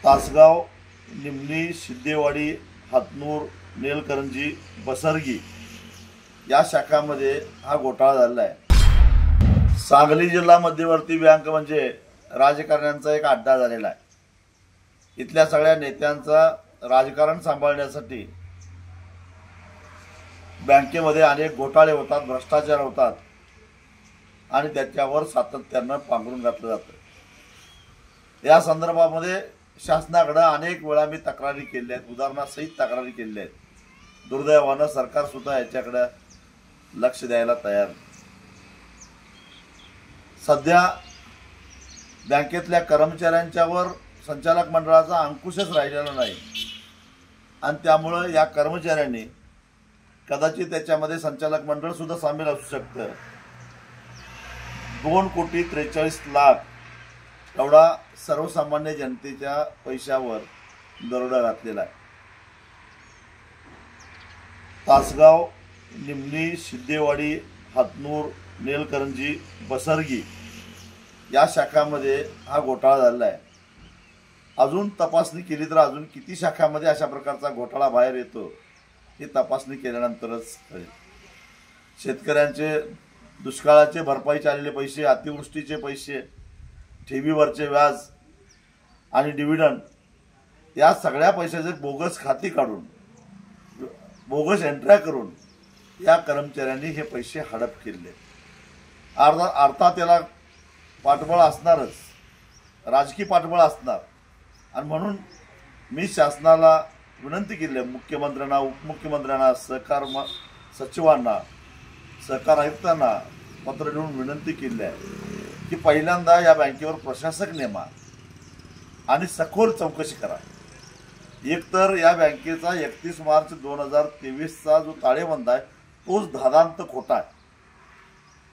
तासगाव, निमणी, सिद्धेवाडी, हातनूर, नेलकरंजी, बसरगी या शाखांमध्ये हा घोटाळा झालेला आहे। सांगली जिल्हा मध्यवर्ती बँक म्हणजे राजकारण्यांचा एक अड्डा झालेला आहे। इथल्या सगळ्या नेत्यांचा राजकारण सांभाळण्यासाठी बँकेमध्ये अनेक घोटाळे होतात, भ्रष्टाचार होतात आणि त्याच्यावर सातत्याने पांघरून घातलं जातं। या संदर्भामध्ये शासनाकडे अनेक वेळा मी तक्रारी केल्या आहेत, उदाहरणासहित तक्रारी केल्या आहेत। दुर्दैवानं सरकार सुद्धा याच्याकडे लक्ष द्यायला तयार नाही। सध्या बँकेतल्या कर्मचाऱ्यांच्यावर संचालक मंडळाचा अंकुशच राहिलेला नाही आणि त्यामुळे या कर्मचाऱ्यांनी कदाचित त्याच्यामध्ये संचालक मंडळ सुद्धा सामील असू शकतं। 2,43,00,00,000 एवढा सर्वसामान्य जनतेच्या पैशावर दरोडा घातलेला आहे। तासगाव, निमणी, सिद्धेवाडी, हातनूर, नेलकरंजी, बसरगी या शाखांमध्ये हा घोटाळा झालेला आहे। अजून तपासणी केली तर अजून किती शाखांमध्ये अशा प्रकारचा घोटाळा बाहेर येतो हे तपासणी केल्यानंतरच कळेल। शेतकऱ्यांचे दुष्काळाचे भरपाईचे आलेले पैसे, अतिवृष्टीचे पैसे, ठेवीवरचे व्याज आणि डिव्हिडंड या सगळ्या पैशाचे बोगस खाती काढून, बोगस एंट्र्या करून या कर्मचाऱ्यांनी हे पैसे हडप केले। अर्थात त्याला पाठबळ असणारच, राजकीय पाठबळ असणार आणि म्हणून मी शासनाला विनंती केली आहे, मुख्यमंत्र्यांना, उपमुख्यमंत्र्यांना, सहकार सचिवांना, सहकार आयुक्तांना पत्र लिहून विनंती केली आहे की पहिल्यांदा या बँकेवर प्रशासक नेमा आणि सखोल चौकशी करा। एकतर या बँकेचा 31 मार्च 2023चा जो ताळेबंद आहे तोच धादांत खोटा आहे।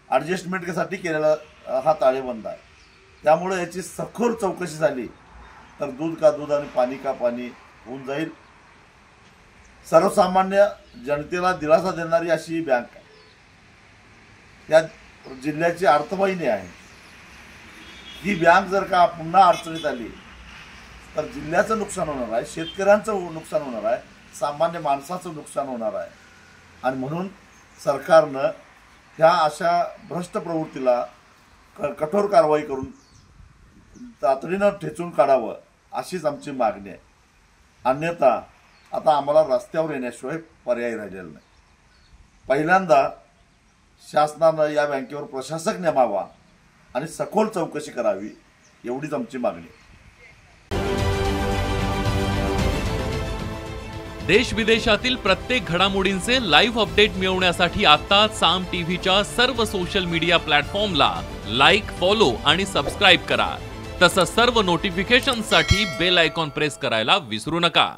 ॲडजस्टमेंटसाठी केलेला हा ताळेबंद आहे, त्यामुळे याची सखोल चौकशी झाली तर दूध का दूध आणि पाणी का पाणी होऊन जाईल। सर्वसामान्य जनतेला दिलासा देणारी अशी ही बँक आहे, या जिल्ह्याची अर्थवाहिनी आहे। ही बँक जर का पुन्हा अडचणीत आली तर जिल्ह्याचं नुकसान होणार आहे, शेतकऱ्यांचं नुकसान होणार आहे, सामान्य माणसाचं नुकसान होणार आहे आणि म्हणून सरकारनं ह्या अशा भ्रष्ट प्रवृत्तीला कठोर कारवाई करून तातडीनं ठेचून काढावं अशीच आमची मागणी आहे। अन्यथा आता आम्हाला रस्त्यावर येण्याशिवाय पर्याय राहिलेला नाही। पहिल्यांदा शासनानं या बँकेवर प्रशासक नेमावा आणि सखोल चौकशी करावी एवढीच आमची मागणी आहे। देश विदेशातील प्रत्येक घडामोडींचे लाईव्ह अपडेट मिळवण्यासाठी आता साम टीव्हीच्या सर्व सोशल मीडिया प्लॅटफॉर्मला लाईक, फॉलो आणि सबस्क्राईब करा। तसंच सर्व नोटिफिकेशनसाठी बेल आयकॉन प्रेस करायला विसरू नका।